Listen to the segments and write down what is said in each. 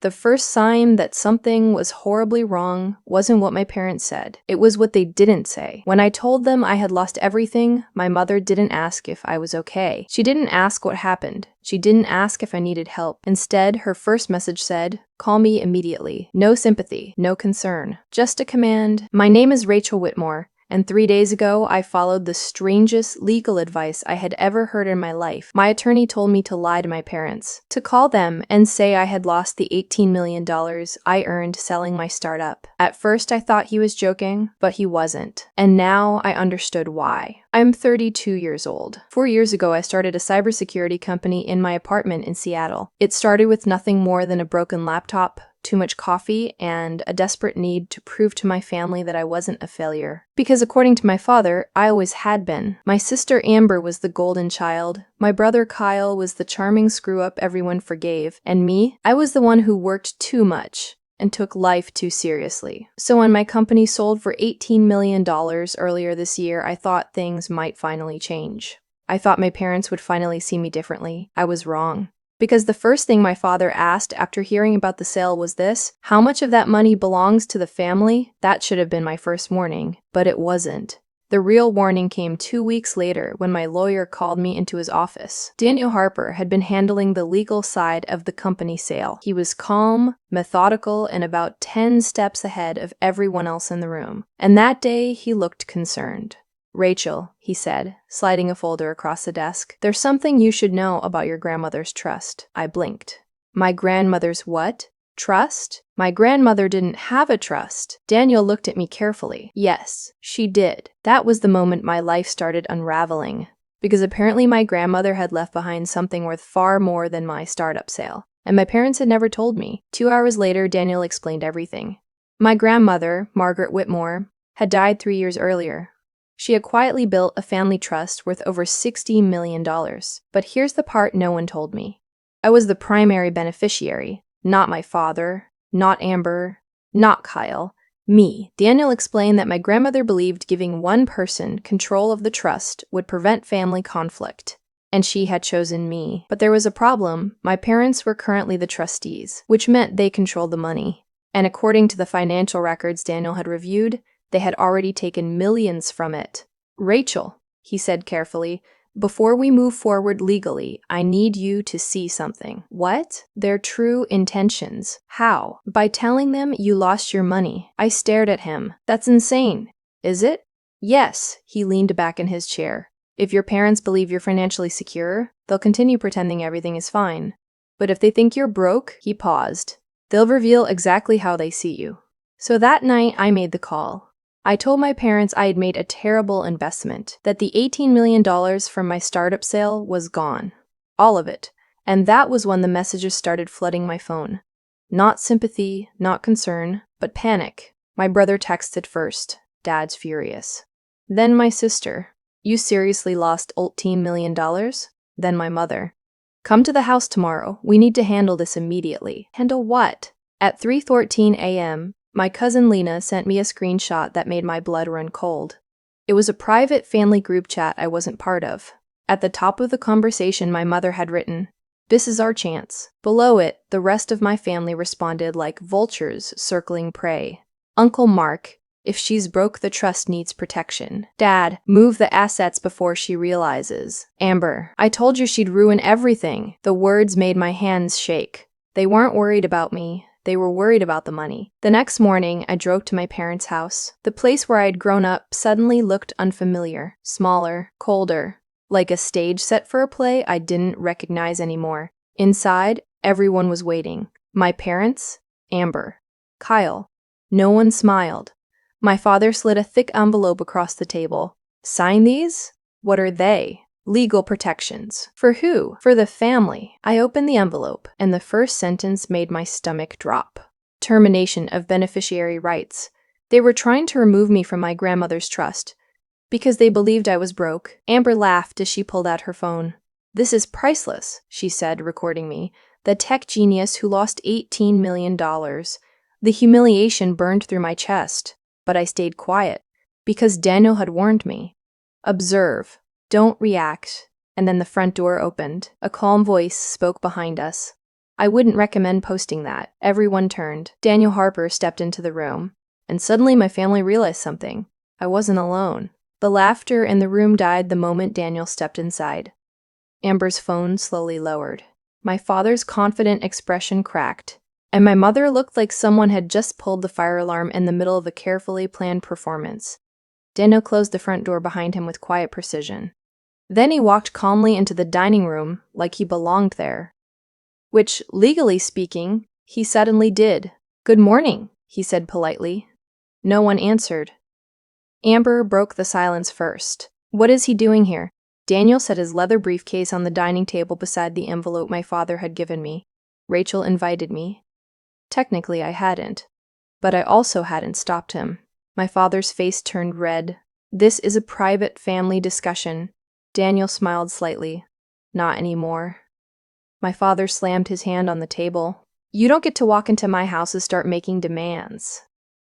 The first sign that something was horribly wrong wasn't what my parents said. It was what they didn't say. When I told them I had lost everything, my mother didn't ask if I was okay. She didn't ask what happened. She didn't ask if I needed help. Instead, her first message said, "Call me immediately." No sympathy, no concern. Just a command. My name is Rachel Whitmore. And 3 days ago, I followed the strangest legal advice I had ever heard in my life. My attorney told me to lie to my parents, to call them and say I had lost the $18 million I earned selling my startup. At first, I thought he was joking, but he wasn't. And now I understood why. I'm 32 years old. 4 years ago, I started a cybersecurity company in my apartment in Seattle. It started with nothing more than a broken laptop, too much coffee, and a desperate need to prove to my family that I wasn't a failure. Because according to my father, I always had been. My sister Amber was the golden child, my brother Kyle was the charming screw-up everyone forgave, and me, I was the one who worked too much and took life too seriously. So when my company sold for $18 million earlier this year, I thought things might finally change. I thought my parents would finally see me differently. I was wrong. Because the first thing my father asked after hearing about the sale was this: how much of that money belongs to the family? That should have been my first warning, but it wasn't. The real warning came 2 weeks later when my lawyer called me into his office. Daniel Harper had been handling the legal side of the company sale. He was calm, methodical, and about 10 steps ahead of everyone else in the room. And that day, he looked concerned. "Rachel," he said, sliding a folder across the desk, "there's something you should know about your grandmother's trust." I blinked. My grandmother's what? Trust? My grandmother didn't have a trust. Daniel looked at me carefully. Yes, she did. That was the moment my life started unraveling. Because apparently my grandmother had left behind something worth far more than my startup sale. And my parents had never told me. 2 hours later, Daniel explained everything. My grandmother, Margaret Whitmore, had died 3 years earlier. She had quietly built a family trust worth over $60 million. But here's the part no one told me. I was the primary beneficiary, not my father, not Amber, not Kyle, me. Daniel explained that my grandmother believed giving one person control of the trust would prevent family conflict, and she had chosen me. But there was a problem. My parents were currently the trustees, which meant they controlled the money. And according to the financial records Daniel had reviewed, they had already taken millions from it. "Rachel," he said carefully, "before we move forward legally, I need you to see something." "What?" "Their true intentions." "How?" "By telling them you lost your money." I stared at him. "That's insane." "Is it?" "Yes," he leaned back in his chair. "If your parents believe you're financially secure, they'll continue pretending everything is fine. But if they think you're broke," he paused, "they'll reveal exactly how they see you." So that night, I made the call. I told my parents I had made a terrible investment, that the $18 million from my startup sale was gone. All of it. And that was when the messages started flooding my phone. Not sympathy, not concern, but panic. My brother texted first. Dad's furious. Then my sister. "You seriously lost $18 million? Then my mother. "Come to the house tomorrow. We need to handle this immediately." Handle what? At 3:14 a.m., my cousin Lena sent me a screenshot that made my blood run cold. It was a private family group chat I wasn't part of. At the top of the conversation, my mother had written, "This is our chance." Below it, the rest of my family responded like vultures circling prey. "Uncle Mark, if she's broke, the trust needs protection." "Dad, move the assets before she realizes." "Amber, I told you she'd ruin everything." The words made my hands shake. They weren't worried about me. They were worried about the money. The next morning, I drove to my parents' house. The place where I had grown up suddenly looked unfamiliar, smaller, colder, like a stage set for a play I didn't recognize anymore. Inside, everyone was waiting. My parents, Amber, Kyle. No one smiled. My father slid a thick envelope across the table. "Sign these? What are they?" "Legal protections." "For who?" "For the family." I opened the envelope, and the first sentence made my stomach drop. "Termination of beneficiary rights." They were trying to remove me from my grandmother's trust, because they believed I was broke. Amber laughed as she pulled out her phone. "This is priceless," she said, recording me. The tech genius who lost $18 million. The humiliation burned through my chest, but I stayed quiet, because Daniel had warned me. "Observe. Don't react." And then the front door opened. A calm voice spoke behind us. I wouldn't recommend posting that. Everyone turned. Daniel Harper stepped into the room. And suddenly my family realized something. I wasn't alone. The laughter in the room died the moment Daniel stepped inside. Amber's phone slowly lowered. My father's confident expression cracked, and my mother looked like someone had just pulled the fire alarm in the middle of a carefully planned performance. Daniel closed the front door behind him with quiet precision. Then he walked calmly into the dining room like he belonged there. Which, legally speaking, he suddenly did. "Good morning," he said politely. No one answered. Amber broke the silence first. "What is he doing here?" Daniel set his leather briefcase on the dining table beside the envelope my father had given me. "Rachel invited me." Technically, I hadn't. But I also hadn't stopped him. My father's face turned red. "This is a private family discussion." Daniel smiled slightly. "Not anymore." My father slammed his hand on the table. "You don't get to walk into my house and start making demands."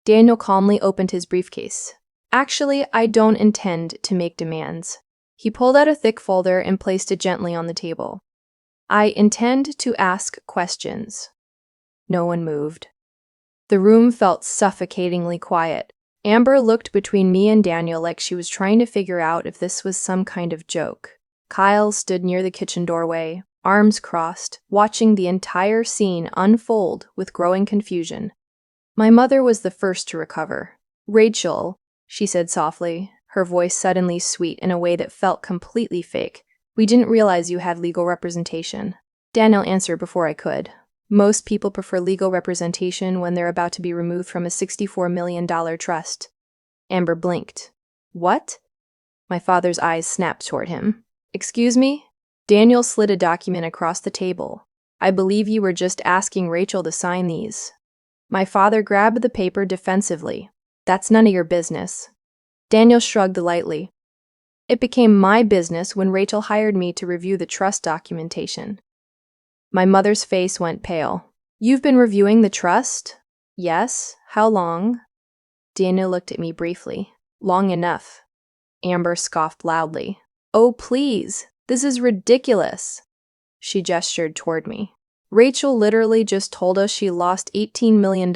Daniel calmly opened his briefcase. "Actually, I don't intend to make demands." He pulled out a thick folder and placed it gently on the table. "I intend to ask questions." No one moved. The room felt suffocatingly quiet. Amber looked between me and Daniel like she was trying to figure out if this was some kind of joke. Kyle stood near the kitchen doorway, arms crossed, watching the entire scene unfold with growing confusion. My mother was the first to recover. "Rachel," she said softly, her voice suddenly sweet in a way that felt completely fake. "We didn't realize you had legal representation." Daniel answered before I could. Most people prefer legal representation when they're about to be removed from a $64 million trust. Amber blinked. "What?" My father's eyes snapped toward him. "Excuse me?" Daniel slid a document across the table. "I believe you were just asking Rachel to sign these." My father grabbed the paper defensively. "That's none of your business." Daniel shrugged lightly. "It became my business when Rachel hired me to review the trust documentation." My mother's face went pale. "You've been reviewing the trust?" "Yes. How long?" Daniel looked at me briefly. "Long enough." Amber scoffed loudly. "Oh, please. This is ridiculous." She gestured toward me. "Rachel literally just told us she lost $18 million.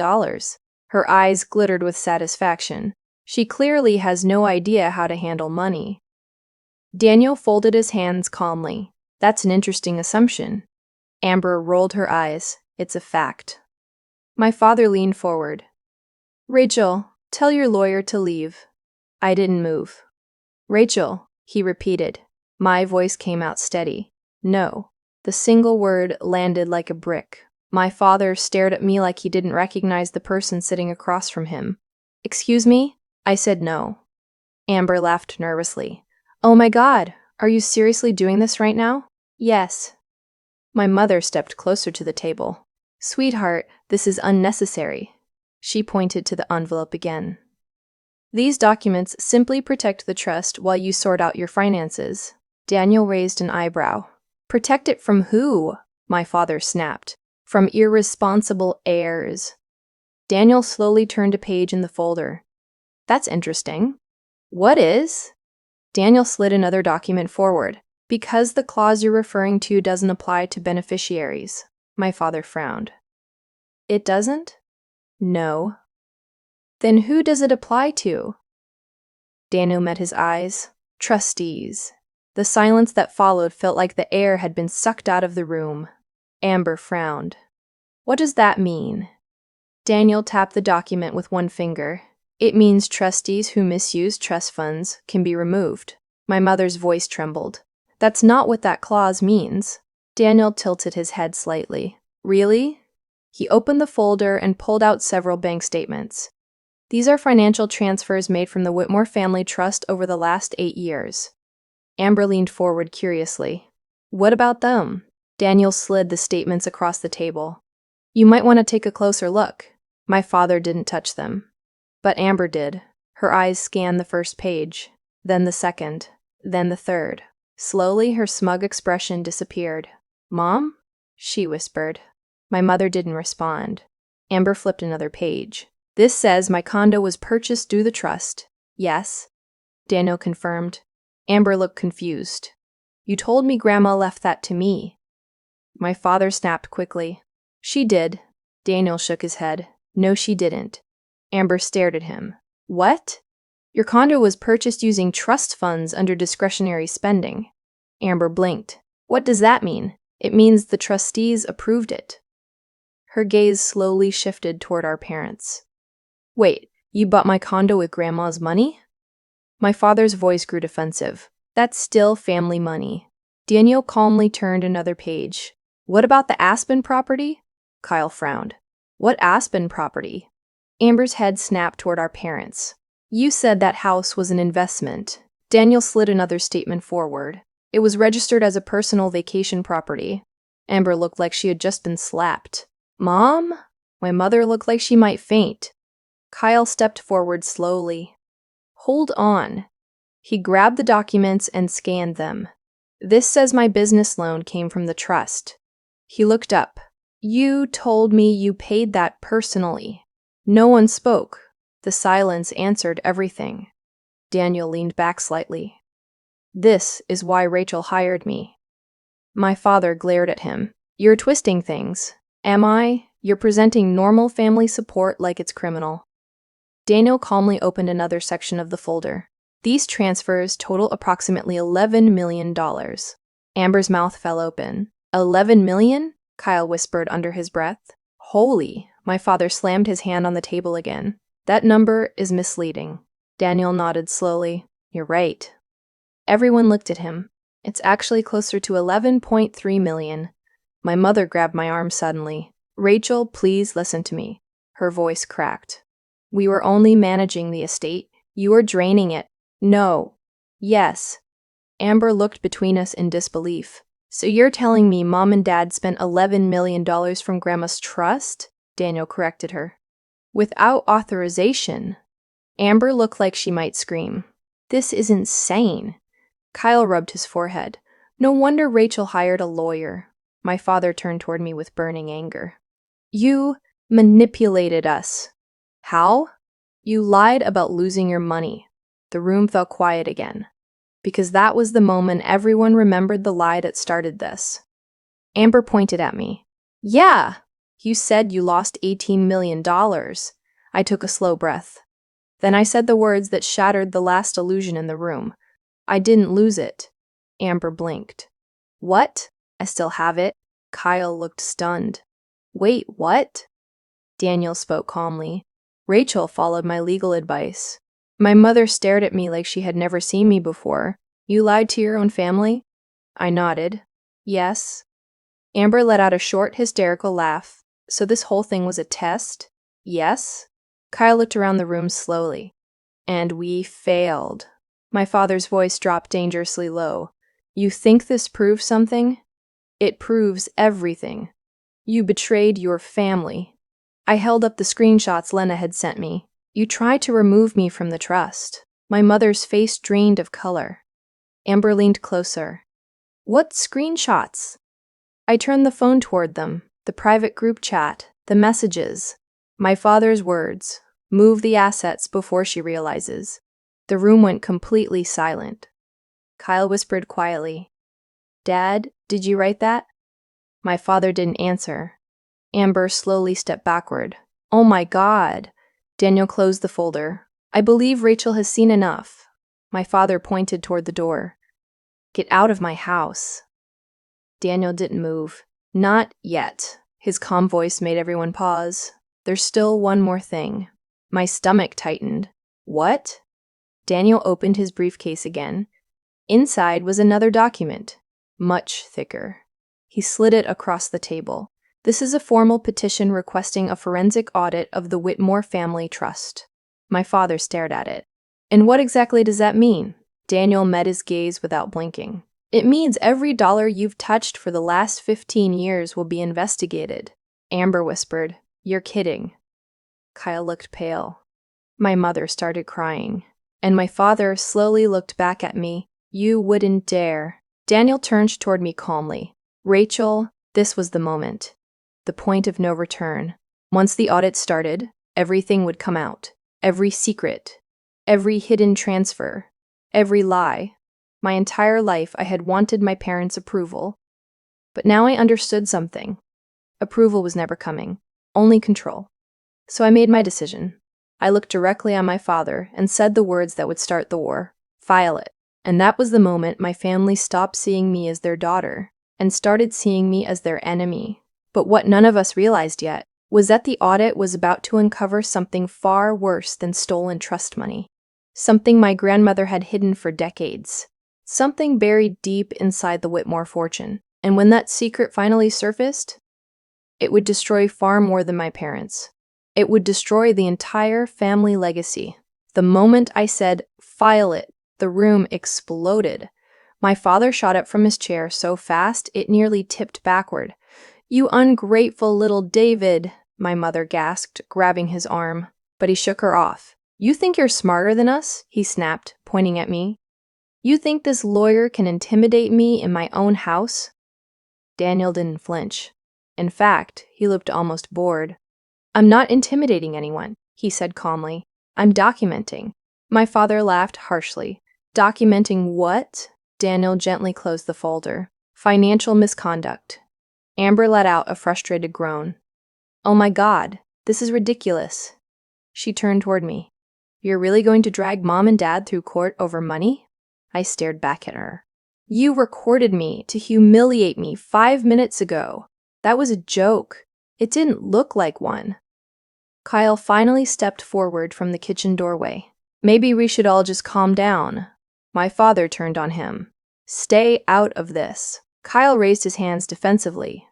Her eyes glittered with satisfaction. She clearly has no idea how to handle money." Daniel folded his hands calmly. "That's an interesting assumption." Amber rolled her eyes. "It's a fact." My father leaned forward. "Rachel, tell your lawyer to leave." I didn't move. "Rachel," he repeated. My voice came out steady. "No." The single word landed like a brick. My father stared at me like he didn't recognize the person sitting across from him. "Excuse me?" I said no. Amber laughed nervously. "Oh my God, are you seriously doing this right now?" "Yes." My mother stepped closer to the table. "Sweetheart, this is unnecessary." She pointed to the envelope again. "These documents simply protect the trust while you sort out your finances." Daniel raised an eyebrow. "Protect it from who?" My father snapped. "From irresponsible heirs." Daniel slowly turned a page in the folder. "That's interesting." "What is?" Daniel slid another document forward. "Because the clause you're referring to doesn't apply to beneficiaries." My father frowned. "It doesn't?" "No." "Then who does it apply to?" Daniel met his eyes. "Trustees." The silence that followed felt like the air had been sucked out of the room. Amber frowned. "What does that mean?" Daniel tapped the document with one finger. "It means trustees who misuse trust funds can be removed." My mother's voice trembled. "That's not what that clause means." Daniel tilted his head slightly. "Really?" He opened the folder and pulled out several bank statements. "These are financial transfers made from the Whitmore family trust over the last 8 years. Amber leaned forward curiously. "What about them?" Daniel slid the statements across the table. "You might want to take a closer look." My father didn't touch them. But Amber did. Her eyes scanned the first page, then the second, then the third. Slowly, her smug expression disappeared. "Mom?" she whispered. My mother didn't respond. Amber flipped another page. "This says my condo was purchased through the trust." "Yes," Daniel confirmed. Amber looked confused. "You told me Grandma left that to me." My father snapped quickly. She did. Daniel shook his head. No, she didn't. Amber stared at him. What? Your condo was purchased using trust funds under discretionary spending. Amber blinked. What does that mean? It means the trustees approved it. Her gaze slowly shifted toward our parents. Wait, you bought my condo with Grandma's money? My father's voice grew defensive. That's still family money. Daniel calmly turned another page. What about the Aspen property? Kyle frowned. What Aspen property? Amber's head snapped toward our parents. You said that house was an investment. Daniel slid another statement forward. It was registered as a personal vacation property. Amber looked like she had just been slapped. Mom? My mother looked like she might faint. Kyle stepped forward slowly. Hold on. He grabbed the documents and scanned them. This says my business loan came from the trust. He looked up. You told me you paid that personally. No one spoke. The silence answered everything. Daniel leaned back slightly. This is why Rachel hired me. My father glared at him. You're twisting things. Am I? You're presenting normal family support like it's criminal. Daniel calmly opened another section of the folder. These transfers total approximately $11 million. Amber's mouth fell open. 11 million? Kyle whispered under his breath. Holy! My father slammed his hand on the table again. That number is misleading. Daniel nodded slowly. You're right. Everyone looked at him. It's actually closer to 11.3 million. My mother grabbed my arm suddenly. Rachel, please listen to me. Her voice cracked. We were only managing the estate. You were draining it. No. Yes. Amber looked between us in disbelief. So you're telling me Mom and Dad spent $11 million from Grandma's trust? Daniel corrected her. Without authorization. Amber looked like she might scream. This is insane. Kyle rubbed his forehead. No wonder Rachel hired a lawyer. My father turned toward me with burning anger. You manipulated us. How? You lied about losing your money. The room fell quiet again. Because that was the moment everyone remembered the lie that started this. Amber pointed at me. Yeah, you said you lost $18 million. I took a slow breath. Then I said the words that shattered the last illusion in the room. I didn't lose it. Amber blinked. What? I still have it. Kyle looked stunned. Wait, what? Daniel spoke calmly. Rachel followed my legal advice. My mother stared at me like she had never seen me before. You lied to your own family? I nodded. Yes. Amber let out a short, hysterical laugh. So this whole thing was a test? Yes. Kyle looked around the room slowly. And we failed. My father's voice dropped dangerously low. You think this proves something? It proves everything. You betrayed your family. I held up the screenshots Lena had sent me. You tried to remove me from the trust. My mother's face drained of color. Amber leaned closer. What screenshots? I turned the phone toward them, the private group chat, the messages. My father's words. Move the assets before she realizes. The room went completely silent. Kyle whispered quietly. Dad, did you write that? My father didn't answer. Amber slowly stepped backward. Oh my God. Daniel closed the folder. I believe Rachel has seen enough. My father pointed toward the door. Get out of my house. Daniel didn't move. Not yet. His calm voice made everyone pause. There's still one more thing. My stomach tightened. What? Daniel opened his briefcase again. Inside was another document, much thicker. He slid it across the table. This is a formal petition requesting a forensic audit of the Whitmore family trust. My father stared at it. And what exactly does that mean? Daniel met his gaze without blinking. It means every dollar you've touched for the last 15 years will be investigated. Amber whispered, You're kidding. Kyle looked pale. My mother started crying. And my father slowly looked back at me. You wouldn't dare. Daniel turned toward me calmly. Rachel, this was the moment. The point of no return. Once the audit started, everything would come out. Every secret. Every hidden transfer. Every lie. My entire life I had wanted my parents' approval. But now I understood something. Approval was never coming, only control. So I made my decision. I looked directly at my father and said the words that would start the war. File it. And that was the moment my family stopped seeing me as their daughter and started seeing me as their enemy. But what none of us realized yet was that the audit was about to uncover something far worse than stolen trust money. Something my grandmother had hidden for decades. Something buried deep inside the Whitmore fortune. And when that secret finally surfaced, it would destroy far more than my parents. It would destroy the entire family legacy. The moment I said, "File it," the room exploded. My father shot up from his chair so fast it nearly tipped backward. "You ungrateful little David," my mother gasped, grabbing his arm. But he shook her off. "You think you're smarter than us?" he snapped, pointing at me. "You think this lawyer can intimidate me in my own house?" Daniel didn't flinch. In fact, he looked almost bored. "I'm not intimidating anyone," he said calmly. "I'm documenting." My father laughed harshly. "Documenting what?" Daniel gently closed the folder. "Financial misconduct." Amber let out a frustrated groan. "Oh my God, this is ridiculous." She turned toward me. "You're really going to drag Mom and Dad through court over money?" I stared back at her. "You recorded me to humiliate me 5 minutes ago. That was a joke. It didn't look like one." Kyle finally stepped forward from the kitchen doorway. "Maybe we should all just calm down." My father turned on him. "Stay out of this." Kyle raised his hands defensively.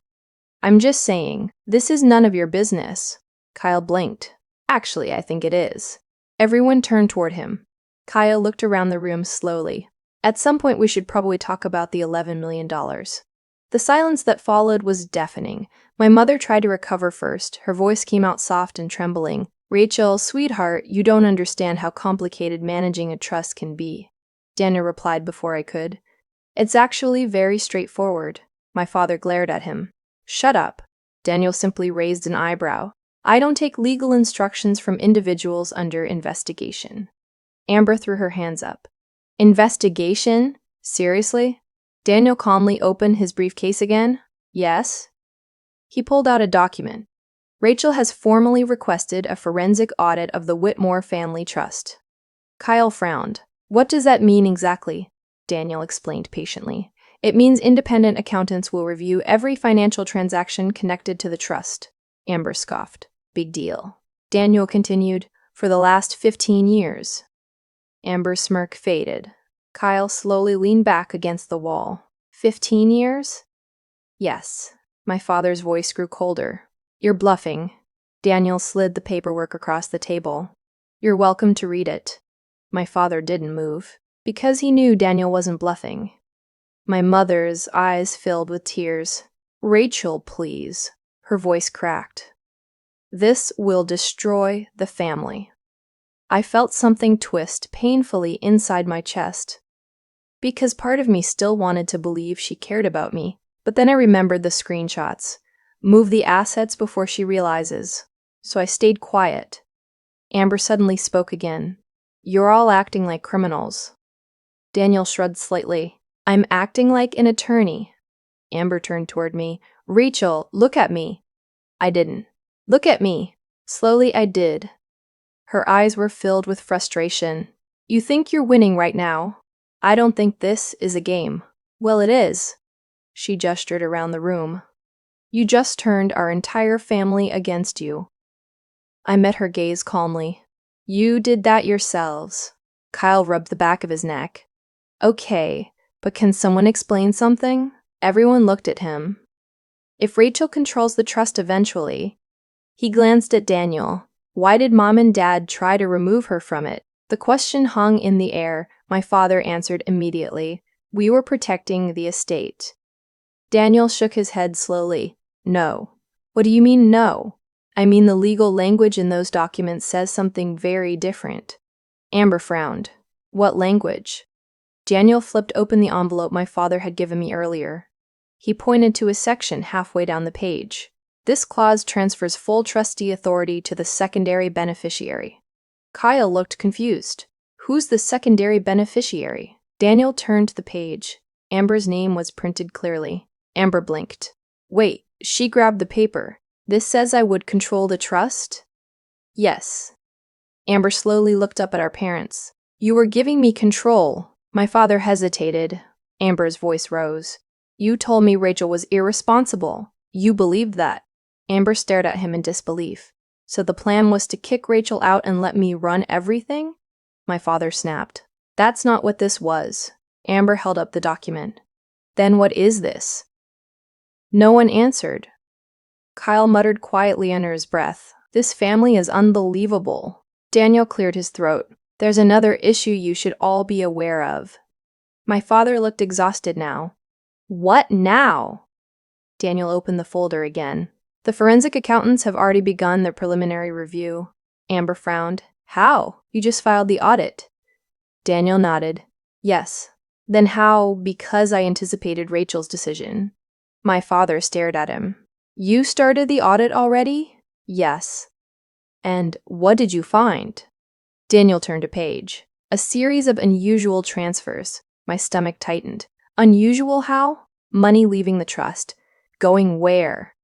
"I'm just saying, this is none of your business." Kyle blinked. "Actually, I think it is." Everyone turned toward him. Kyle looked around the room slowly. "At some point we should probably talk about the $11 million. The silence that followed was deafening. My mother tried to recover first. Her voice came out soft and trembling. "Rachel, sweetheart, you don't understand how complicated managing a trust can be." Daniel replied before I could. "It's actually very straightforward." My father glared at him. "Shut up." Daniel simply raised an eyebrow. "I don't take legal instructions from individuals under investigation." Amber threw her hands up. "Investigation? Seriously?" Daniel calmly opened his briefcase again. "Yes?" He pulled out a document. "Rachel has formally requested a forensic audit of the Whitmore family trust." Kyle frowned. "What does that mean exactly?" Daniel explained patiently. "It means independent accountants will review every financial transaction connected to the trust." Amber scoffed. "Big deal." Daniel continued, "For the last 15 years. Amber's smirk faded. Kyle slowly leaned back against the wall. 15 years? "Yes." My father's voice grew colder. "You're bluffing." Daniel slid the paperwork across the table. "You're welcome to read it." My father didn't move, because he knew Daniel wasn't bluffing. My mother's eyes filled with tears. "Rachel, please." Her voice cracked. "This will destroy the family." I felt something twist painfully inside my chest, because part of me still wanted to believe she cared about me. But then I remembered the screenshots. Move the assets before she realizes. So I stayed quiet. Amber suddenly spoke again. "You're all acting like criminals." Daniel shrugged slightly. "I'm acting like an attorney." Amber turned toward me. "Rachel, look at me." I didn't. "Look at me." Slowly I did. Her eyes were filled with frustration. "You think you're winning right now. I don't think this is a game." "Well, it is." She gestured around the room. "You just turned our entire family against you." I met her gaze calmly. "You did that yourselves." Kyle rubbed the back of his neck. "Okay, but can someone explain something?" Everyone looked at him. "If Rachel controls the trust eventually," he glanced at Daniel, "why did Mom and Dad try to remove her from it?" The question hung in the air. My father answered immediately. "We were protecting the estate." Daniel shook his head slowly. "No." "What do you mean, no?" "I mean the legal language in those documents says something very different." Amber frowned. "What language?" Daniel flipped open the envelope my father had given me earlier. He pointed to a section halfway down the page. "This clause transfers full trustee authority to the secondary beneficiary." Kyle looked confused. "Who's the secondary beneficiary?" Daniel turned to the page. Amber's name was printed clearly. Amber blinked. Wait, she grabbed the paper. This says I would control the trust? Yes. Amber slowly looked up at our parents. You were giving me control. My father hesitated. Amber's voice rose. You told me Rachel was irresponsible. You believed that. Amber stared at him in disbelief. So the plan was to kick Rachel out and let me run everything? My father snapped. That's not what this was. Amber held up the document. Then what is this? No one answered. Kyle muttered quietly under his breath. This family is unbelievable. Daniel cleared his throat. There's another issue you should all be aware of. My father looked exhausted now. What now? Daniel opened the folder again. The forensic accountants have already begun their preliminary review. Amber frowned. How? You just filed the audit. Daniel nodded. Yes. Then how? Because I anticipated Rachel's decision. My father stared at him. You started the audit already? Yes. And what did you find? Daniel turned a page. A series of unusual transfers. My stomach tightened. Unusual how? Money leaving the trust. Going where?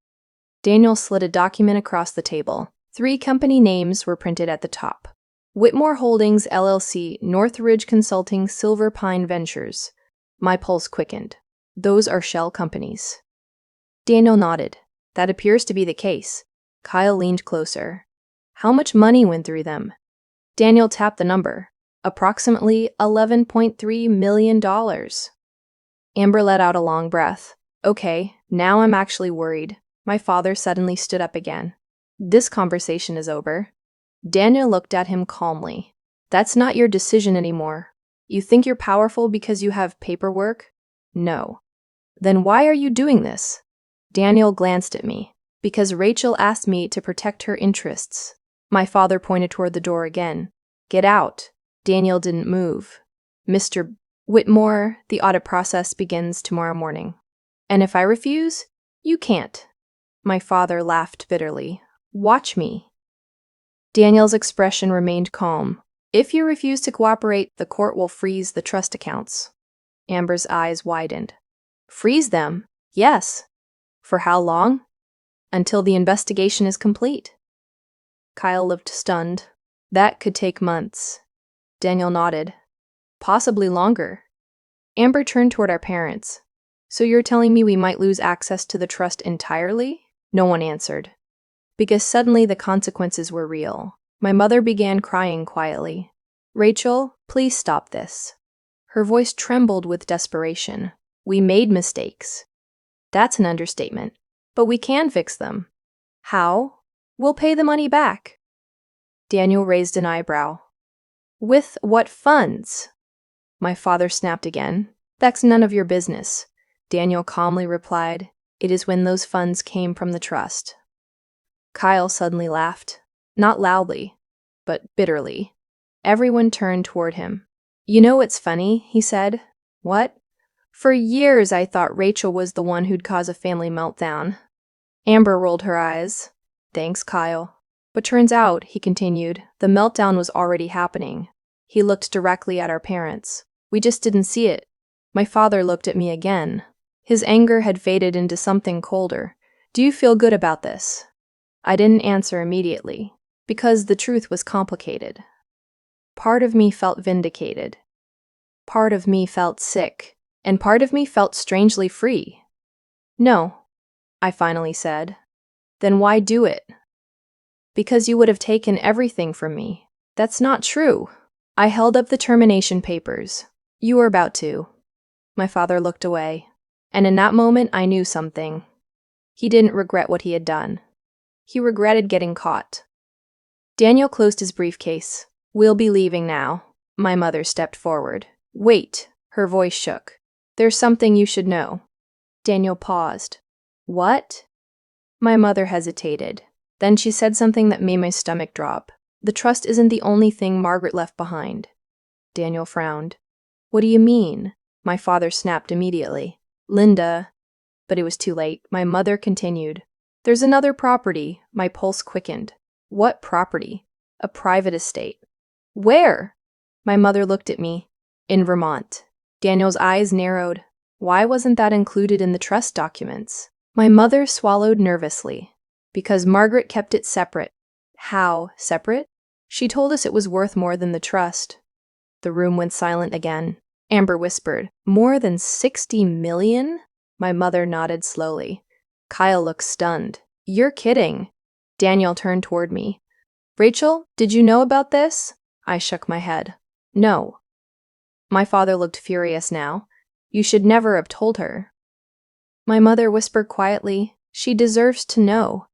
Daniel slid a document across the table. 3 company names were printed at the top. Whitmore Holdings, LLC, Northridge Consulting, Silver Pine Ventures. My pulse quickened. Those are shell companies. Daniel nodded. That appears to be the case. Kyle leaned closer. How much money went through them? Daniel tapped the number. Approximately $11.3 million. Amber let out a long breath. Okay, now I'm actually worried. My father suddenly stood up again. This conversation is over. Daniel looked at him calmly. That's not your decision anymore. You think you're powerful because you have paperwork? No. Then why are you doing this? Daniel glanced at me. Because Rachel asked me to protect her interests. My father pointed toward the door again. Get out. Daniel didn't move. Mr. Whitmore, the audit process begins tomorrow morning. And if I refuse, you can't. My father laughed bitterly. Watch me. Daniel's expression remained calm. If you refuse to cooperate, the court will freeze the trust accounts. Amber's eyes widened. Freeze them? Yes. For how long? Until the investigation is complete. Kyle looked stunned. That could take months. Daniel nodded. Possibly longer. Amber turned toward our parents. So you're telling me we might lose access to the trust entirely? No one answered. Because suddenly the consequences were real. My mother began crying quietly. Rachel, please stop this. Her voice trembled with desperation. We made mistakes. That's an understatement. But we can fix them. How? We'll pay the money back. Daniel raised an eyebrow. With what funds? My father snapped again. That's none of your business. Daniel calmly replied, It is when those funds came from the trust. Kyle suddenly laughed. Not loudly, but bitterly. Everyone turned toward him. You know what's funny, he said. What? For years I thought Rachel was the one who'd cause a family meltdown. Amber rolled her eyes. Thanks, Kyle. But turns out, he continued, the meltdown was already happening. He looked directly at our parents. We just didn't see it. My father looked at me again. His anger had faded into something colder. Do you feel good about this? I didn't answer immediately, because the truth was complicated. Part of me felt vindicated. Part of me felt sick. And part of me felt strangely free. No, I finally said. Then why do it? Because you would have taken everything from me. That's not true. I held up the termination papers. You were about to. My father looked away. And in that moment, I knew something. He didn't regret what he had done. He regretted getting caught. Daniel closed his briefcase. We'll be leaving now. My mother stepped forward. Wait, her voice shook. There's something you should know. Daniel paused. What? My mother hesitated. Then she said something that made my stomach drop. The trust isn't the only thing Margaret left behind. Daniel frowned. What do you mean? My father snapped immediately. Linda. But it was too late. My mother continued. There's another property. My pulse quickened. What property? A private estate. Where? My mother looked at me. In Vermont. Daniel's eyes narrowed. Why wasn't that included in the trust documents? My mother swallowed nervously. Because Margaret kept it separate. How separate? She told us it was worth more than the trust. The room went silent again. Amber whispered, "More than 60 million?" My mother nodded slowly. Kyle looked stunned. "You're kidding." Daniel turned toward me. "Rachel, did you know about this?" I shook my head. "No." My father looked furious now. "You should never have told her." My mother whispered quietly, "She deserves to know."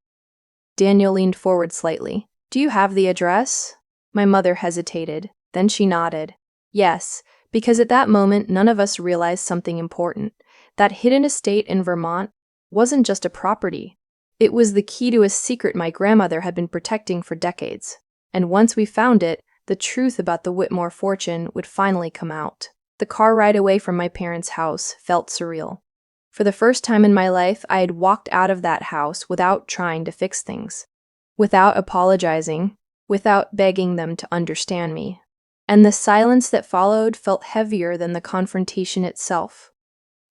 Daniel leaned forward slightly. "Do you have the address?" My mother hesitated. Then she nodded. "Yes, because at that moment none of us realized something important. That hidden estate in Vermont wasn't just a property. It was the key to a secret my grandmother had been protecting for decades. And once we found it, the truth about the Whitmore fortune would finally come out. The car ride away from my parents' house felt surreal. For the first time in my life, I had walked out of that house without trying to fix things, without apologizing, without begging them to understand me. And the silence that followed felt heavier than the confrontation itself.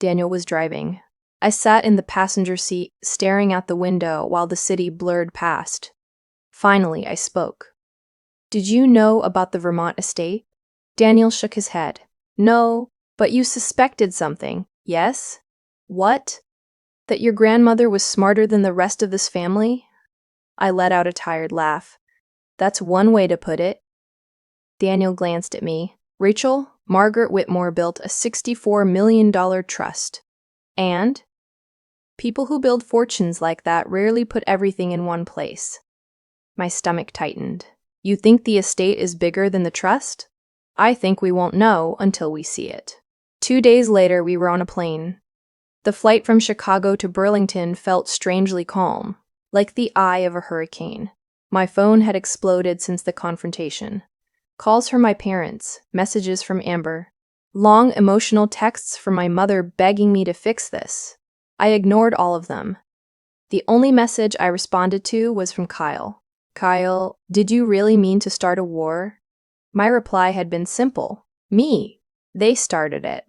Daniel was driving. I sat in the passenger seat, staring out the window while the city blurred past. Finally, I spoke. "Did you know about the Vermont estate?" Daniel shook his head. "No, but you suspected something, yes?" "What?" "That your grandmother was smarter than the rest of this family?" I let out a tired laugh. "That's one way to put it." Daniel glanced at me. "Rachel, Margaret Whitmore built a $64 million trust. And people who build fortunes like that rarely put everything in one place." My stomach tightened. "You think the estate is bigger than the trust?" "I think we won't know until we see it." 2 days later, we were on a plane. The flight from Chicago to Burlington felt strangely calm, like the eye of a hurricane. My phone had exploded since the confrontation. Calls from my parents, messages from Amber, long emotional texts from my mother begging me to fix this. I ignored all of them. The only message I responded to was from Kyle. "Kyle, did you really mean to start a war?" My reply had been simple. "Me. They started it."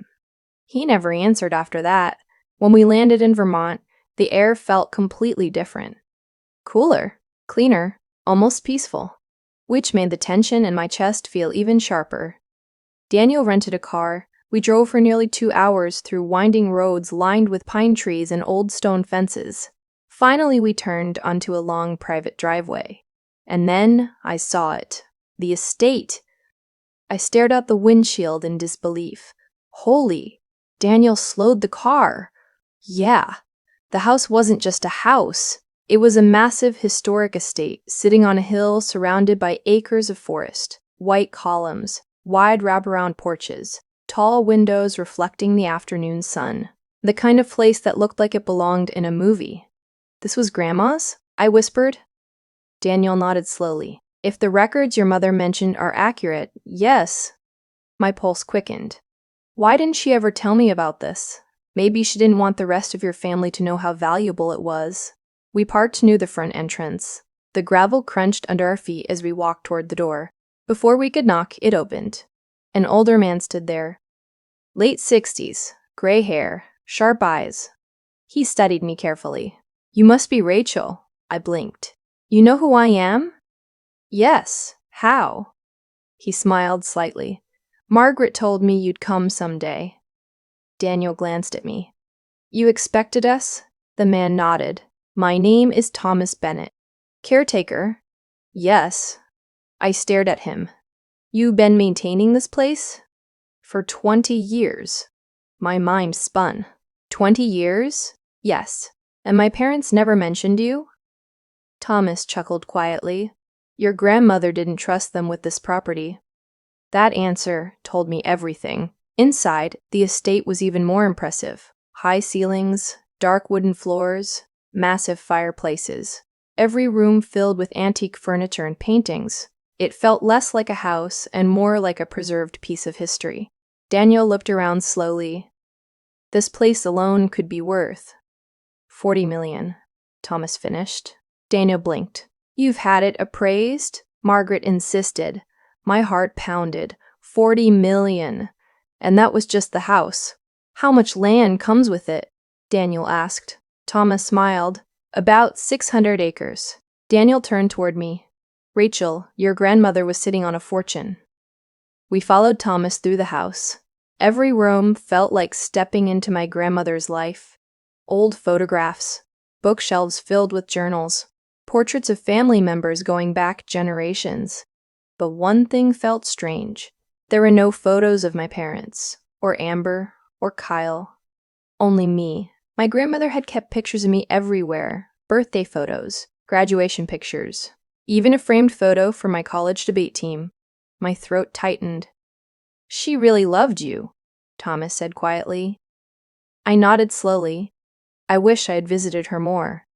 He never answered after that. When we landed in Vermont, the air felt completely different. Cooler, cleaner, almost peaceful, which made the tension in my chest feel even sharper. Daniel rented a car. We drove for nearly 2 hours through winding roads lined with pine trees and old stone fences. Finally, we turned onto a long private driveway. And then I saw it. The estate. I stared out the windshield in disbelief. Holy! Daniel slowed the car. Yeah, the house wasn't just a house. It was a massive historic estate sitting on a hill surrounded by acres of forest, white columns, wide wraparound porches, tall windows reflecting the afternoon sun. The kind of place that looked like it belonged in a movie. "This was Grandma's?" I whispered. Daniel nodded slowly. "If the records your mother mentioned are accurate, yes." My pulse quickened. "Why didn't she ever tell me about this?" "Maybe she didn't want the rest of your family to know how valuable it was." We parked near the front entrance. The gravel crunched under our feet as we walked toward the door. Before we could knock, it opened. An older man stood there. Late 60s, gray hair, sharp eyes. He studied me carefully. "You must be Rachel." I blinked. "You know who I am?" "Yes. How?" He smiled slightly. "Margaret told me you'd come someday." Daniel glanced at me. "You expected us?" The man nodded. "My name is Thomas Bennett." "Caretaker?" "Yes." I stared at him. "You been maintaining this place?" "For 20 years." My mind spun. 20 years? Yes. "And my parents never mentioned you?" Thomas chuckled quietly. "Your grandmother didn't trust them with this property." That answer told me everything. Inside, the estate was even more impressive. High ceilings, dark wooden floors, massive fireplaces. Every room filled with antique furniture and paintings. It felt less like a house and more like a preserved piece of history. Daniel looked around slowly. "This place alone could be worth 40 million, Thomas finished. Daniel blinked. "You've had it appraised?" Margaret insisted. My heart pounded. 40 million. And that was just the house. How much land comes with it? Daniel asked. Thomas smiled. About 600 acres. Daniel turned toward me. Rachel, your grandmother was sitting on a fortune. We followed Thomas through the house. Every room felt like stepping into my grandmother's life. Old photographs, bookshelves filled with journals, portraits of family members going back generations. But one thing felt strange. There were no photos of my parents, or Amber, or Kyle. Only me. My grandmother had kept pictures of me everywhere. Birthday photos, graduation pictures, even a framed photo for my college debate team. My throat tightened. She really loved you, Thomas said quietly. I nodded slowly. I wish I had visited her more.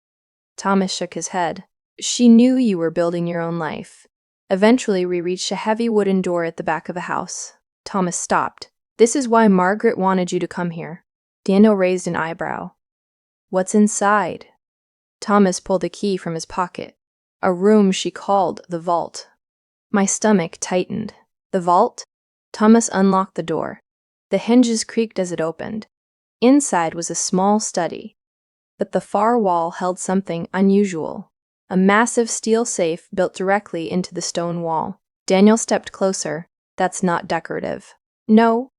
Thomas shook his head. She knew you were building your own life. Eventually, we reached a heavy wooden door at the back of the house. Thomas stopped. This is why Margaret wanted you to come here. Daniel raised an eyebrow. What's inside? Thomas pulled a key from his pocket. A room she called the vault. My stomach tightened. The vault? Thomas unlocked the door. The hinges creaked as it opened. Inside was a small study, but the far wall held something unusual. A massive steel safe built directly into the stone wall. Daniel stepped closer. That's not decorative. No,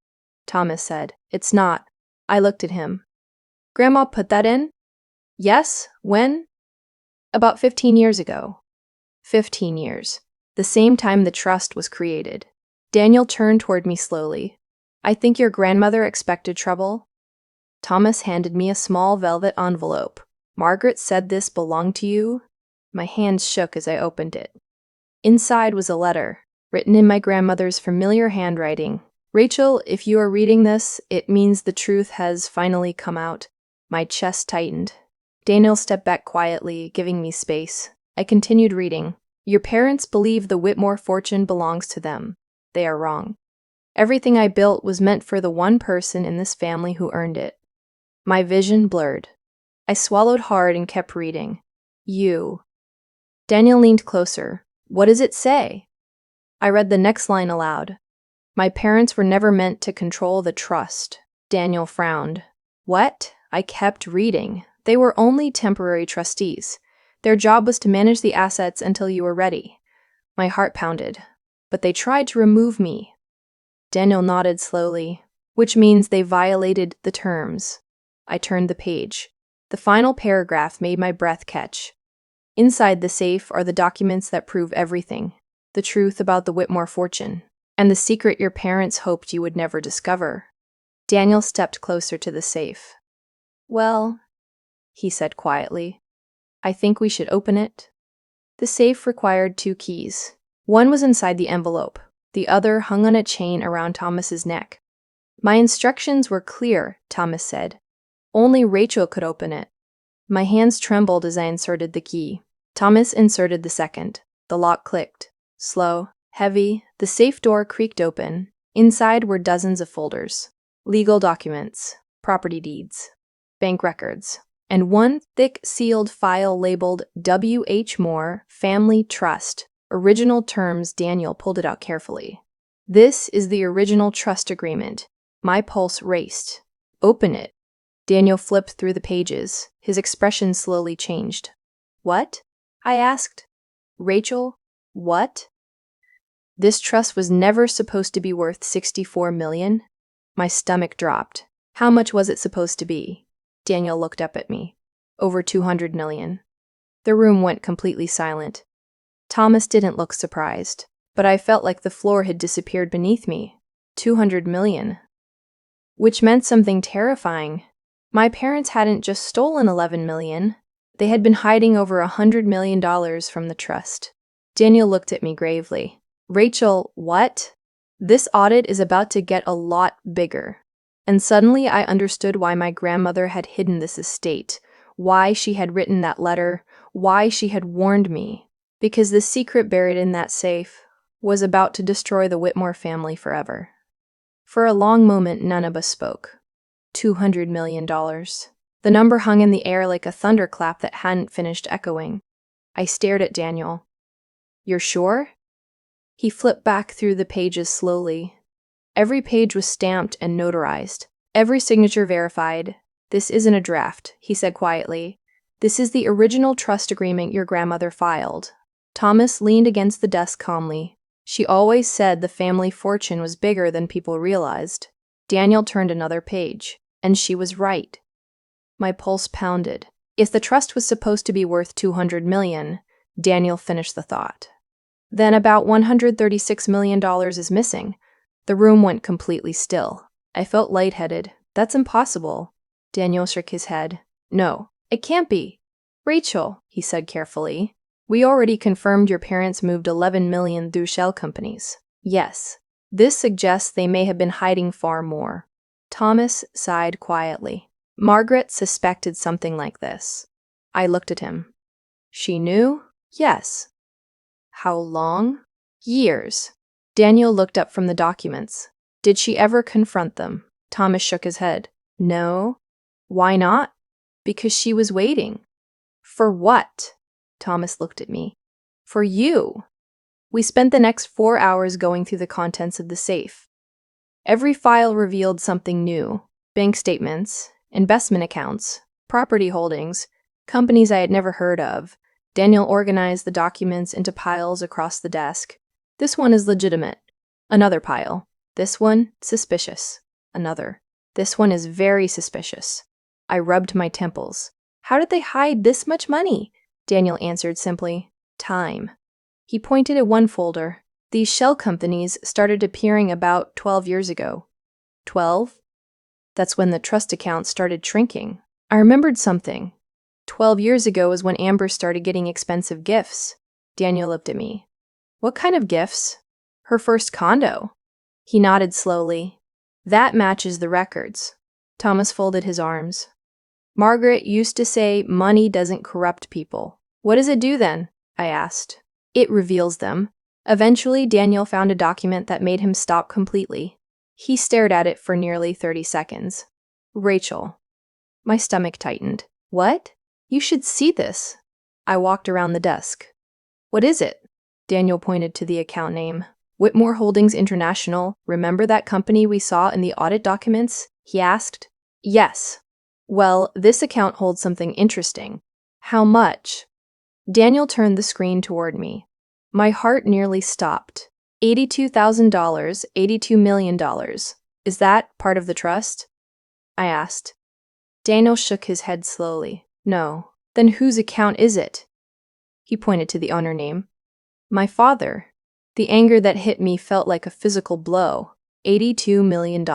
Thomas said. It's not. I looked at him. Grandma put that in? Yes. When? About 15 years ago. 15 years. The same time the trust was created. Daniel turned toward me slowly. I think your grandmother expected trouble. Thomas handed me a small velvet envelope. Margaret said this belonged to you. My hands shook as I opened it. Inside was a letter, written in my grandmother's familiar handwriting. Rachel, if you are reading this, it means the truth has finally come out. My chest tightened. Daniel stepped back quietly, giving me space. I continued reading. Your parents believe the Whitmore fortune belongs to them. They are wrong. Everything I built was meant for the one person in this family who earned it. My vision blurred. I swallowed hard and kept reading. You. Daniel leaned closer. What does it say? I read the next line aloud. My parents were never meant to control the trust. Daniel frowned. What? I kept reading. They were only temporary trustees. Their job was to manage the assets until you were ready. My heart pounded. But they tried to remove me. Daniel nodded slowly, which means they violated the terms. I turned the page. The final paragraph made my breath catch. Inside the safe are the documents that prove everything. The truth about the Whitmore fortune, and the secret your parents hoped you would never discover. Daniel stepped closer to the safe. Well, he said quietly, I think we should open it. The safe required 2 keys. One was inside the envelope. The other hung on a chain around Thomas's neck. My instructions were clear, Thomas said. Only Rachel could open it. My hands trembled as I inserted the key. Thomas inserted the second. The lock clicked. Slow, heavy, the safe door creaked open. Inside were dozens of folders. Legal documents, property deeds, bank records, and one thick sealed file labeled W.H. Moore Family Trust. Original terms. Daniel pulled it out carefully. This is the original trust agreement. My pulse raced. Open it. Daniel flipped through the pages. His expression slowly changed. What? I asked. Rachel, what? This trust was never supposed to be worth $64 million. My stomach dropped. How much was it supposed to be? Daniel looked up at me. Over $200 million. The room went completely silent. Thomas didn't look surprised, but I felt like the floor had disappeared beneath me. $200 million. Which meant something terrifying. My parents hadn't just stolen $11 million. They had been hiding over $100 million from the trust. Daniel looked at me gravely. Rachel, what? This audit is about to get a lot bigger. And suddenly I understood why my grandmother had hidden this estate, why she had written that letter, why she had warned me. Because the secret buried in that safe was about to destroy the Whitmore family forever. For a long moment, none of us spoke. $200 million. The number hung in the air like a thunderclap that hadn't finished echoing. I stared at Daniel. You're sure? He flipped back through the pages slowly. Every page was stamped and notarized. Every signature verified. This isn't a draft, he said quietly. This is the original trust agreement your grandmother filed. Thomas leaned against the desk calmly. She always said the family fortune was bigger than people realized. Daniel turned another page, and she was right. My pulse pounded. If the trust was supposed to be worth $200 million, Daniel finished the thought. Then about $136 million is missing. The room went completely still. I felt lightheaded. That's impossible. Daniel shook his head. No, it can't be. Rachel, he said carefully, we already confirmed your parents moved $11 million through shell companies. Yes. This suggests they may have been hiding far more. Thomas sighed quietly. Margaret suspected something like this. I looked at him. She knew? Yes. How long? Years. Daniel looked up from the documents. Did she ever confront them? Thomas shook his head. No. Why not? Because she was waiting. For what? Thomas looked at me. For you. We spent the next 4 hours going through the contents of the safe. Every file revealed something new. Bank statements, investment accounts, property holdings, companies I had never heard of. Daniel organized the documents into piles across the desk. This one is legitimate. Another pile. This one, suspicious. Another. This one is very suspicious. I rubbed my temples. How did they hide this much money? Daniel answered simply, time. He pointed at one folder. These shell companies started appearing about 12 years ago. 12? That's when the trust account started shrinking. I remembered something. 12 years ago is when Amber started getting expensive gifts. Daniel looked at me. What kind of gifts? Her first condo. He nodded slowly. That matches the records. Thomas folded his arms. Margaret used to say money doesn't corrupt people. What does it do then? I asked. It reveals them. Eventually, Daniel found a document that made him stop completely. He stared at it for nearly 30 seconds. Rachel. My stomach tightened. What? You should see this. I walked around the desk. What is it? Daniel pointed to the account name. Whitmore Holdings International. Remember that company we saw in the audit documents? He asked. Yes. Well, this account holds something interesting. How much? Daniel turned the screen toward me. My heart nearly stopped. $82,000, $82 million. Is that part of the trust? I asked. Daniel shook his head slowly. No. Then whose account is it? He pointed to the owner name. My father. The anger that hit me felt like a physical blow. $82 million.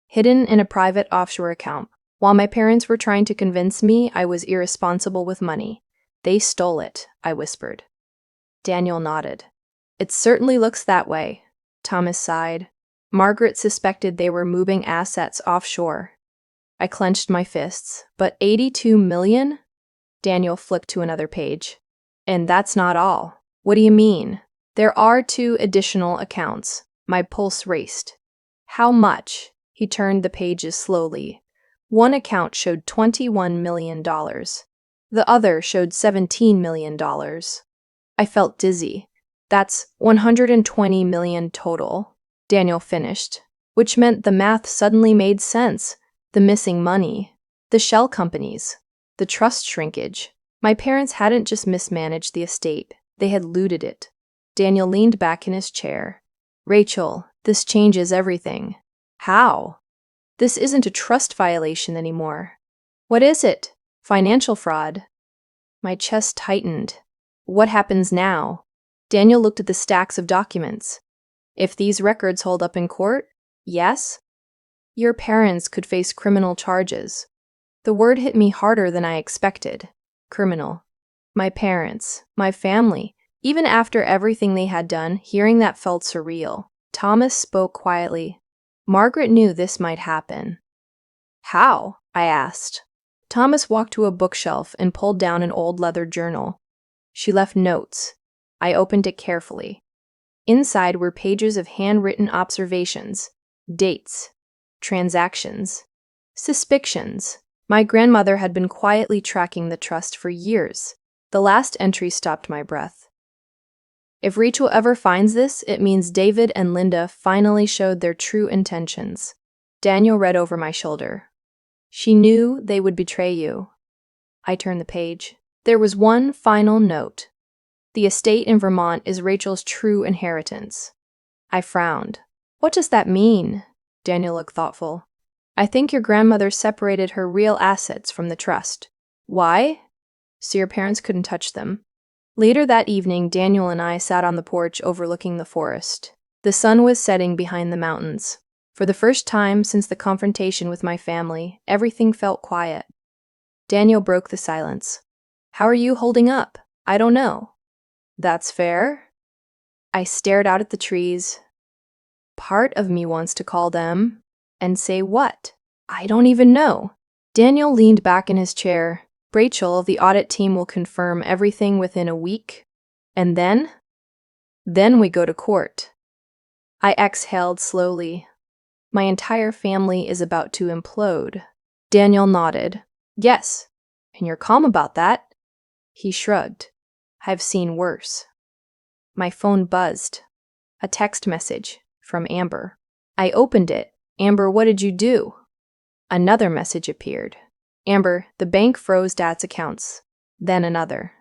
Hidden in a private offshore account. While my parents were trying to convince me I was irresponsible with money, they stole it, I whispered. Daniel nodded. It certainly looks that way. Thomas sighed. Margaret suspected they were moving assets offshore. I clenched my fists. But 82 million? Daniel flipped to another page. And that's not all. What do you mean? There are 2 additional accounts. My pulse raced. How much? He turned the pages slowly. One account showed $21 million. The other showed $17 million. I felt dizzy. That's $120 million total. Daniel finished, which meant the math suddenly made sense. The missing money, the shell companies, the trust shrinkage. My parents hadn't just mismanaged the estate, they had looted it. Daniel leaned back in his chair. Rachel, this changes everything. How? This isn't a trust violation anymore. What is it? Financial fraud. My chest tightened. What happens now? Daniel looked at the stacks of documents. If these records hold up in court, yes? Your parents could face criminal charges. The word hit me harder than I expected. Criminal. My parents, my family. Even after everything they had done, hearing that felt surreal. Thomas spoke quietly. Margaret knew this might happen. How? I asked. Thomas walked to a bookshelf and pulled down an old leather journal. She left notes. I opened it carefully. Inside were pages of handwritten observations, dates, transactions, suspicions. My grandmother had been quietly tracking the trust for years. The last entry stopped my breath. If Rachel ever finds this, it means David and Linda finally showed their true intentions. Daniel read over my shoulder. She knew they would betray you. I turned the page. There was one final note. The estate in Vermont is Rachel's true inheritance. I frowned. What does that mean? Daniel looked thoughtful. I think your grandmother separated her real assets from the trust. Why? So your parents couldn't touch them. Later that evening, Daniel and I sat on the porch overlooking the forest. The sun was setting behind the mountains. For the first time since the confrontation with my family, everything felt quiet. Daniel broke the silence. How are you holding up? I don't know. That's fair. I stared out at the trees. Part of me wants to call them. And say what? I don't even know. Daniel leaned back in his chair. Rachel, the audit team will confirm everything within a week. And then? Then we go to court. I exhaled slowly. My entire family is about to implode. Daniel nodded. Yes. And you're calm about that? He shrugged. I've seen worse. My phone buzzed. A text message from Amber. I opened it. Amber, what did you do? Another message appeared. Amber, the bank froze Dad's accounts. Then another.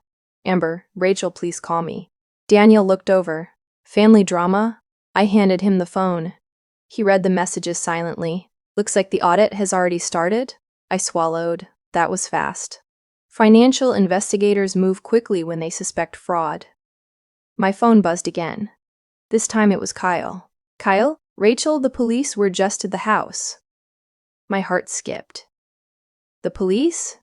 Amber, Rachel, please call me. Daniel looked over. Family drama? I handed him the phone. He read the messages silently. Looks like the audit has already started? I swallowed. That was fast. Financial investigators move quickly when they suspect fraud. My phone buzzed again. This time it was Kyle. Kyle? Rachel, the police were just at the house. My heart skipped. The police?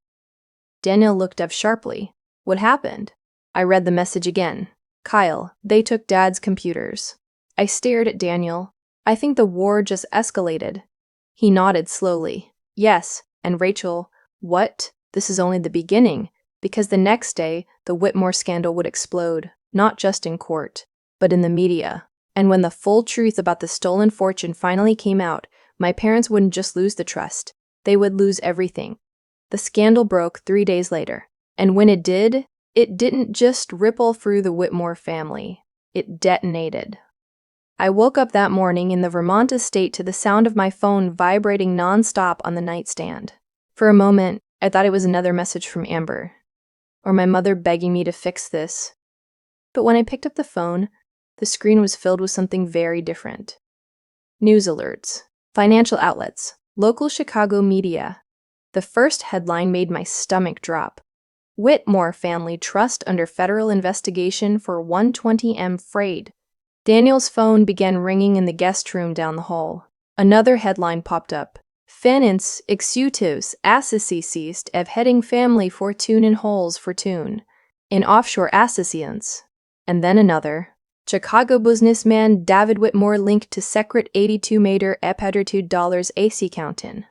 Daniel looked up sharply. What happened? I read the message again. Kyle, they took Dad's computers. I stared at Daniel. I think the war just escalated. He nodded slowly. Yes, and Rachel, what? This is only the beginning, because the next day, the Whitmore scandal would explode, not just in court, but in the media. And when the full truth about the stolen fortune finally came out, my parents wouldn't just lose the trust, they would lose everything. The scandal broke 3 days later, and when it did, it didn't just ripple through the Whitmore family. It detonated. I woke up that morning in the Vermont estate to the sound of my phone vibrating nonstop on the nightstand. For a moment, I thought it was another message from Amber, or my mother begging me to fix this. But when I picked up the phone, the screen was filled with something very different. News alerts, financial outlets, local Chicago media. The first headline made my stomach drop. Whitmore family trust under federal investigation for 120M frayed. Daniel's phone began ringing in the guest room down the hall. Another headline popped up. Finance executives associates of heading family fortune in holes fortune in offshore associates. And then another. Chicago businessman David Whitmore linked to secret 82 meter $100 AC accountant.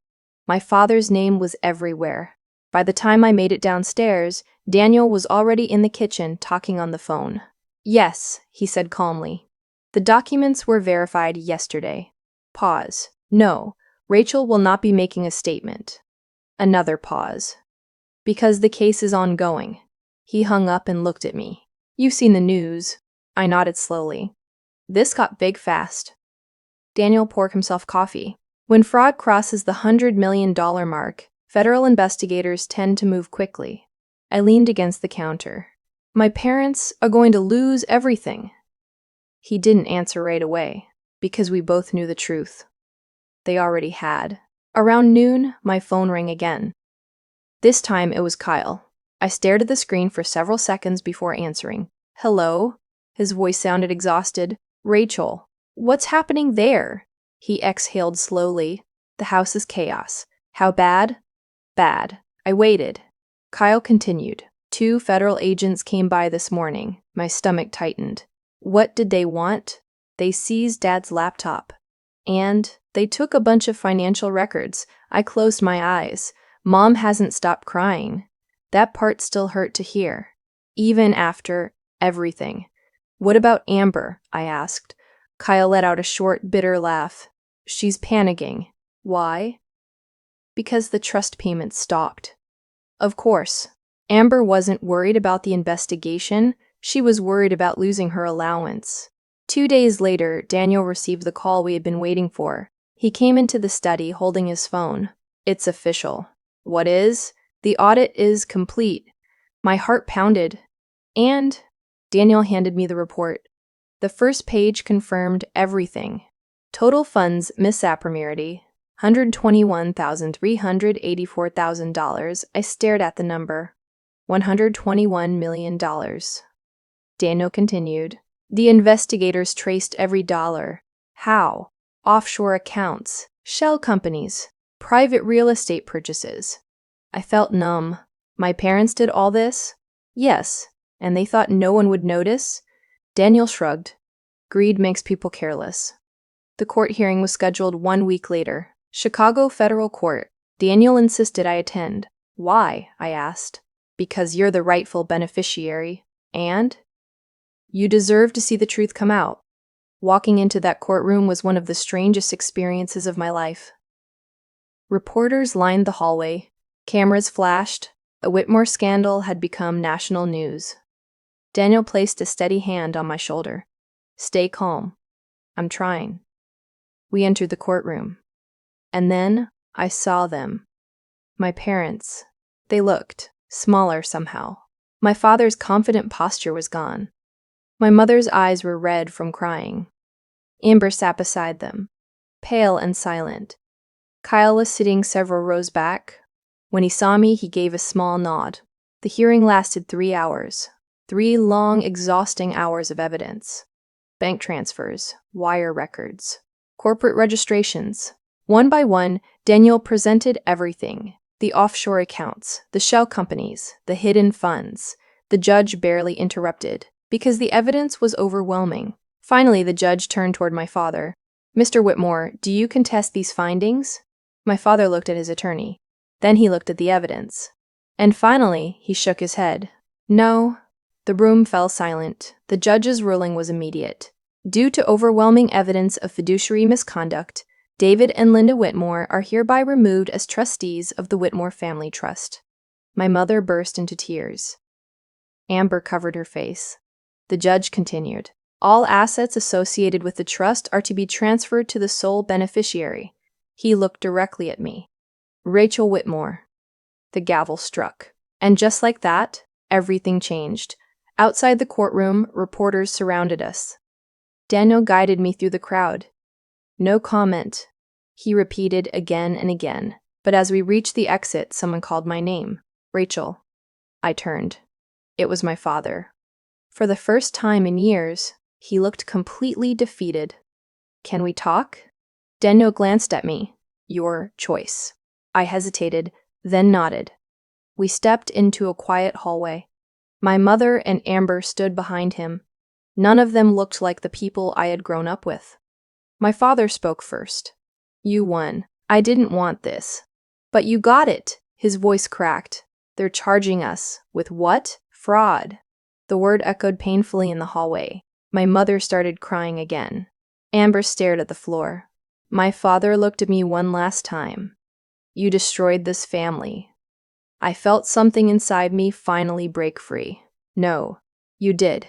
My father's name was everywhere. By the time I made it downstairs, Daniel was already in the kitchen talking on the phone. Yes, he said calmly. The documents were verified yesterday. Pause. No, Rachel will not be making a statement. Another pause. Because the case is ongoing. He hung up and looked at me. You've seen the news. I nodded slowly. This got big fast. Daniel poured himself coffee. When fraud crosses the $100 million mark, federal investigators tend to move quickly. I leaned against the counter. My parents are going to lose everything. He didn't answer right away, because we both knew the truth. They already had. Around noon, my phone rang again. This time it was Kyle. I stared at the screen for several seconds before answering. Hello? His voice sounded exhausted. Rachel, what's happening there? He exhaled slowly. The house is chaos. How bad? Bad. I waited. Kyle continued. 2 federal agents came by this morning. My stomach tightened. What did they want? They seized Dad's laptop. And they took a bunch of financial records. I closed my eyes. Mom hasn't stopped crying. That part still hurt to hear. Even after everything. What about Amber? I asked. Kyle let out a short, bitter laugh. She's panicking. Why? Because the trust payments stopped. Of course. Amber wasn't worried about the investigation. She was worried about losing her allowance. 2 days later, Daniel received the call we had been waiting for. He came into the study holding his phone. It's official. What is? The audit is complete. My heart pounded. And Daniel handed me the report. The first page confirmed everything. Total funds misappropriated, $121,384,000. I stared at the number. $121 million. Daniel continued. The investigators traced every dollar. How? Offshore accounts, shell companies, private real estate purchases. I felt numb. My parents did all this? Yes. And they thought no one would notice? Daniel shrugged. Greed makes people careless. The court hearing was scheduled 1 week later. Chicago Federal Court. Daniel insisted I attend. Why? I asked. Because you're the rightful beneficiary. And? You deserve to see the truth come out. Walking into that courtroom was one of the strangest experiences of my life. Reporters lined the hallway. Cameras flashed. A Whitmore scandal had become national news. Daniel placed a steady hand on my shoulder. Stay calm. I'm trying. We entered the courtroom. And then I saw them. My parents. They looked smaller somehow. My father's confident posture was gone. My mother's eyes were red from crying. Amber sat beside them, pale and silent. Kyle was sitting several rows back. When he saw me, he gave a small nod. The hearing lasted 3 hours. 3 long, exhausting hours of evidence. Bank transfers, wire records, corporate registrations. One by one, Daniel presented everything. The offshore accounts, the shell companies, the hidden funds. The judge barely interrupted, because the evidence was overwhelming. Finally, the judge turned toward my father. Mr. Whitmore, do you contest these findings? My father looked at his attorney. Then he looked at the evidence. And finally, he shook his head. No. The room fell silent. The judge's ruling was immediate. Due to overwhelming evidence of fiduciary misconduct, David and Linda Whitmore are hereby removed as trustees of the Whitmore Family Trust. My mother burst into tears. Amber covered her face. The judge continued. All assets associated with the trust are to be transferred to the sole beneficiary. He looked directly at me. Rachel Whitmore. The gavel struck. And just like that, everything changed. Outside the courtroom, reporters surrounded us. Daniel guided me through the crowd. No comment. He repeated again and again. But as we reached the exit, someone called my name. Rachel. I turned. It was my father. For the first time in years, he looked completely defeated. Can we talk? Daniel glanced at me. Your choice. I hesitated, then nodded. We stepped into a quiet hallway. My mother and Amber stood behind him. None of them looked like the people I had grown up with. My father spoke first. You won. I didn't want this. But you got it. His voice cracked. They're charging us. With what? Fraud. The word echoed painfully in the hallway. My mother started crying again. Amber stared at the floor. My father looked at me one last time. You destroyed this family. I felt something inside me finally break free. No, you did.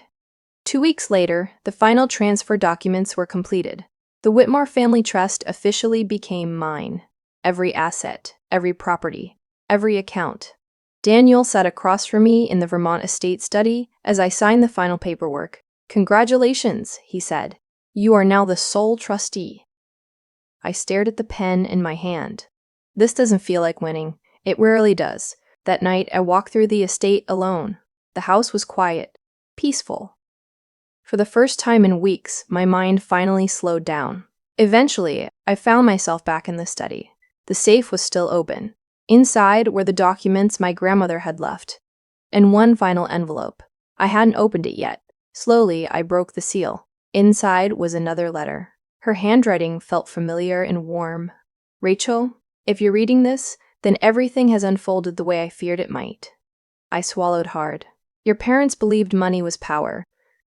2 weeks later, the final transfer documents were completed. The Whitmore Family Trust officially became mine. Every asset, every property, every account. Daniel sat across from me in the Vermont estate study as I signed the final paperwork. Congratulations, he said. You are now the sole trustee. I stared at the pen in my hand. This doesn't feel like winning. It rarely does. That night, I walked through the estate alone. The house was quiet, peaceful. For the first time in weeks, my mind finally slowed down. Eventually, I found myself back in the study. The safe was still open. Inside were the documents my grandmother had left, and one final envelope. I hadn't opened it yet. Slowly, I broke the seal. Inside was another letter. Her handwriting felt familiar and warm. Rachel, if you're reading this, then everything has unfolded the way I feared it might. I swallowed hard. Your parents believed money was power,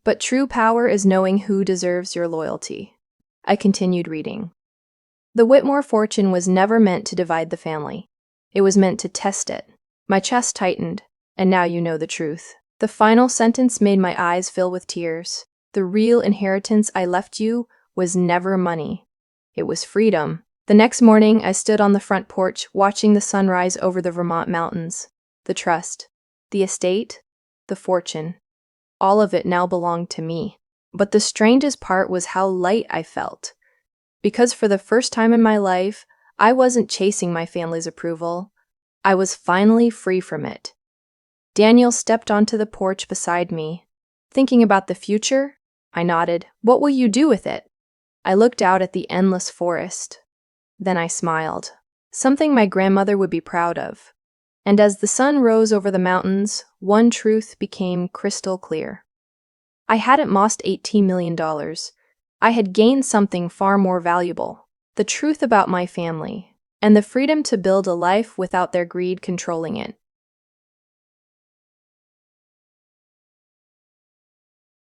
but true power is knowing who deserves your loyalty. I continued reading. The Whitmore fortune was never meant to divide the family. It was meant to test it. My chest tightened, and now you know the truth. The final sentence made my eyes fill with tears. The real inheritance I left you was never money. It was freedom, The next morning, I stood on the front porch, watching the sun rise over the Vermont mountains. The trust, the estate, the fortune, all of it now belonged to me. But the strangest part was how light I felt. Because for the first time in my life, I wasn't chasing my family's approval. I was finally free from it. Daniel stepped onto the porch beside me. Thinking about the future? I nodded. What will you do with it? I looked out at the endless forest. Then I smiled. Something my grandmother would be proud of. And as the sun rose over the mountains, one truth became crystal clear. I hadn't lost $18 million. I had gained something far more valuable. The truth about my family, and the freedom to build a life without their greed controlling it.